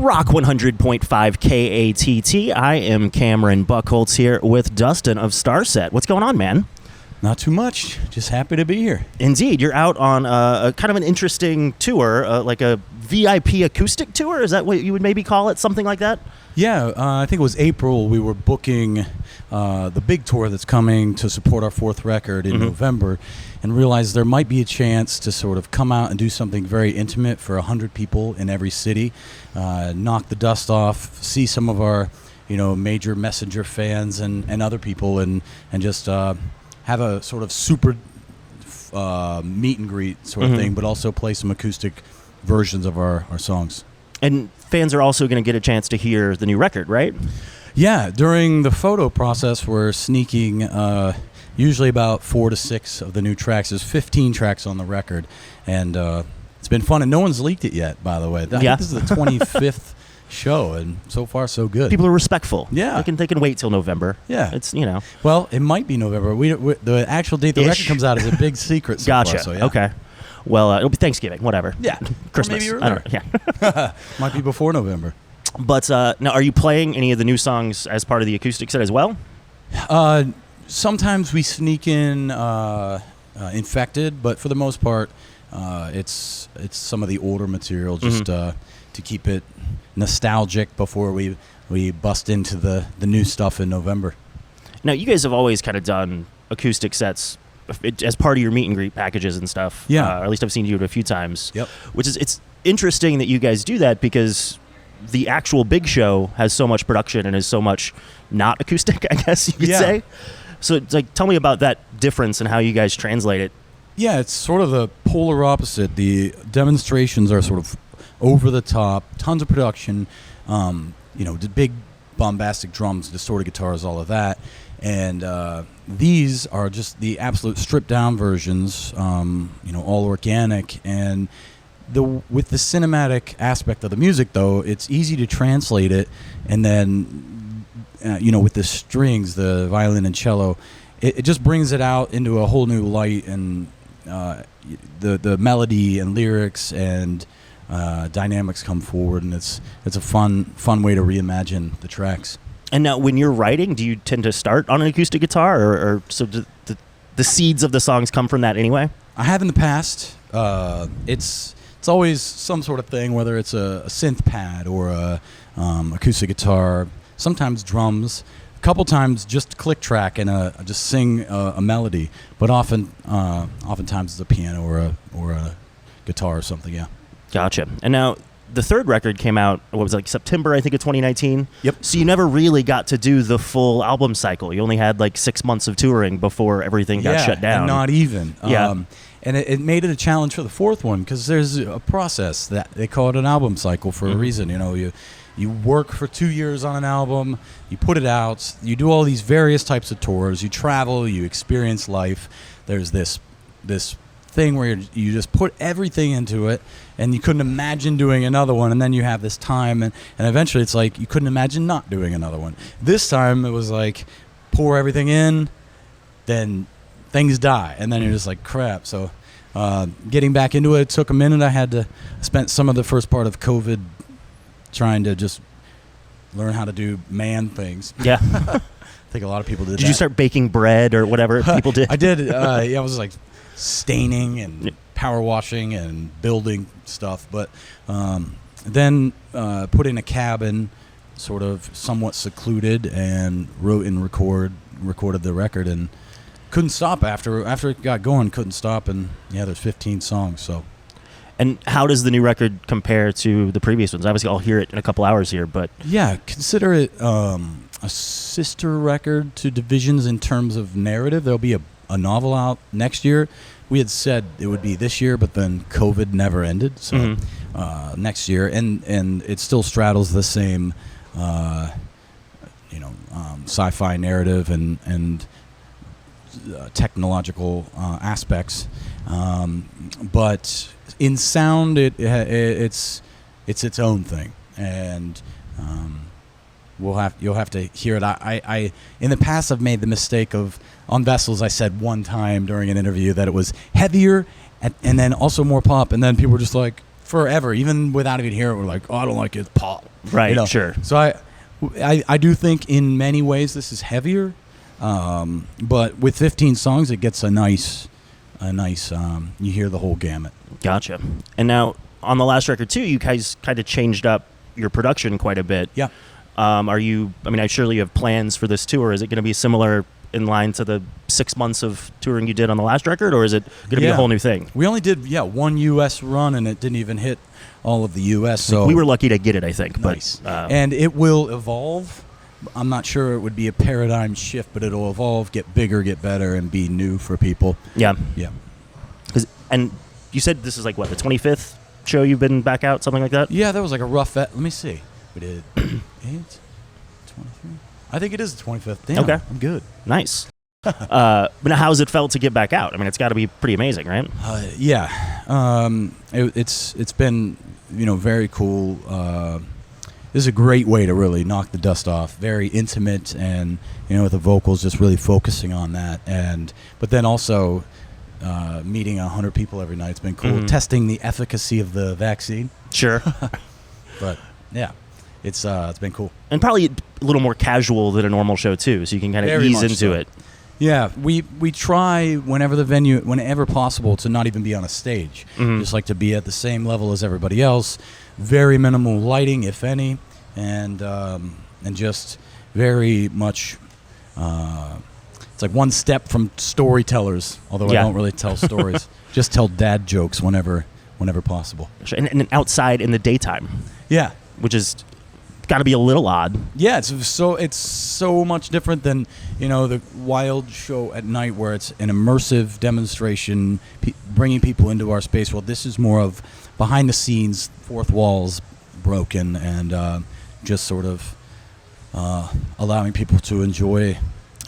Rock 100.5 KATT. I am Cameron Buchholtz here with Dustin of Starset. What's going on, man? Not too much. Just happy to be here. Indeed. You're out on a kind of an interesting tour, like a VIP Acoustic Tour? Is that what you would maybe call it? Something like that? Yeah, I think it was April. We were booking the big tour that's coming to support our fourth record in November, and realized there might be a chance to sort of come out and do something very intimate for 100 people in every city, knock the dust off, see some of our, major Messenger fans and other people, and just have a sort of super meet and greet sort of thing, but also play some acoustic versions of our songs. And fans are also going to get a chance to hear the new record, right? Yeah, during the photo process, we're sneaking usually about 4 to 6 of the new tracks. There's 15 tracks on the record, and it's been fun, and no one's leaked it yet, by the way. I think this is the 25th show, and so far so good. People are respectful. Yeah. They can wait till November. Yeah. It's, Well, it might be November. The actual date the record comes out is a big secret so Gotcha. far, so yeah. Okay. Well, it'll be Thanksgiving, whatever. Yeah. Christmas. Maybe I don't know. Yeah. Might be before November. But now, are you playing any of the new songs as part of the acoustic set as well? Sometimes we sneak in Infected, but for the most part, it's some of the older material just to keep it nostalgic before we bust into the new stuff in November. Now, you guys have always kind of done acoustic sets as part of your meet and greet packages and stuff. Yeah. Or at least I've seen you do it a few times. Yep. It's interesting that you guys do that because the actual big show has so much production and is so much not acoustic, I guess you could say. So it's like, tell me about that difference and how you guys translate it. Yeah, it's sort of the polar opposite. The demonstrations are sort of over the top, tons of production, the big bombastic drums, distorted guitars, all of that. And these are just the absolute stripped down versions, all organic. And with the cinematic aspect of the music, though, it's easy to translate it. And then, with the strings, the violin and cello, it just brings it out into a whole new light. And the melody and lyrics and dynamics come forward, and it's a fun way to reimagine the tracks. And now, when you're writing, do you tend to start on an acoustic guitar, or so the seeds of the songs come from that anyway? I have in the past. It's always some sort of thing, whether it's a synth pad or a acoustic guitar. Sometimes drums. A couple times just click track and just sing a melody. But oftentimes it's a piano or a guitar or something. Yeah. Gotcha. And now, the third record came out, September, I think, of 2019? Yep. So you never really got to do the full album cycle. You only had 6 months of touring before everything got shut down. And not even. Yeah. And it made it a challenge for the fourth one because there's a process that they call it an album cycle for a reason. You work for 2 years on an album, you put it out, you do all these various types of tours, you travel, you experience life. There's this thing where you just put everything into it, and you couldn't imagine doing another one, and then you have this time, and eventually it's like you couldn't imagine not doing another one. This time it was like pour everything in, then things die, and then you're just like crap. So getting back into it took a minute. I spent some of the first part of COVID trying to just learn how to do man things. Yeah. I think a lot of people did that. Did you start baking bread or whatever people did? I did. I was like staining and power washing and building stuff, but then put in a cabin, sort of somewhat secluded, and wrote and recorded the record, and couldn't stop after it got going. Couldn't stop, and there's 15 songs. So. And how does the new record compare to the previous ones? Obviously, I'll hear it in a couple hours here, but consider it a sister record to Divisions in terms of narrative. There'll be a novel out next year. We had said it would be this year, but then COVID never ended, so next year, and it still straddles the same, sci-fi narrative and technological aspects, but in sound, it's its own thing, and you'll have to hear it. I in the past I've made the mistake of, on Vessels, I said one time during an interview that it was heavier and then also more pop, and then people were just like, forever, even without even hearing it. We're like, oh, I don't like it. It's pop. Right. Sure. So I do think in many ways this is heavier, but with 15 songs, it gets a nice. You hear the whole gamut. Gotcha. And now on the last record too, you guys kind of changed up your production quite a bit. Yeah. I surely you have plans for this tour. Is it going to be similar in line to the 6 months of touring you did on the last record, or is it going to be a whole new thing? We only did, one U.S. run, and it didn't even hit all of the U.S. So we were lucky to get it, I think. Nice. But, and it will evolve. I'm not sure it would be a paradigm shift, but it'll evolve, get bigger, get better, and be new for people. Yeah. Yeah. And you said this is like, what, the 25th show you've been back out, something like that? Yeah, that was like a rough let me see. We did 8, 23. I think it is the 25th. Damn, okay. I'm good. Nice. But now how's it felt to get back out? I mean, it's got to be pretty amazing, right? It's been, very cool. This is a great way to really knock the dust off. Very intimate, and with the vocals, just really focusing on that. But then also meeting 100 people every night. It's been cool. Mm-hmm. Testing the efficacy of the vaccine. Sure. But yeah, it's been cool. And probably a little more casual than a normal show too, so you can kind of ease into it. Yeah, we try whenever possible, to not even be on a stage. Mm-hmm. Just like to be at the same level as everybody else. Very minimal lighting, if any, and just very much. It's like one step from storytellers. Although I don't really tell stories, just tell dad jokes whenever possible. And outside in the daytime. Yeah, which is got to be a little odd. Yeah, it's so much different than the wild show at night, where it's an immersive demonstration, bringing people into our space. Well, this is more of behind the scenes, fourth walls broken, and just sort of allowing people to enjoy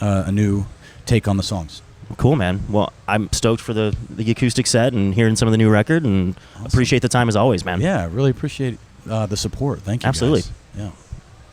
a new take on the songs. Cool, man. Well, I'm stoked for the acoustic set and hearing some of the new record, and awesome. Appreciate the time as always, man. Yeah, really appreciate the support. Thank you. Absolutely. Guys. Yeah.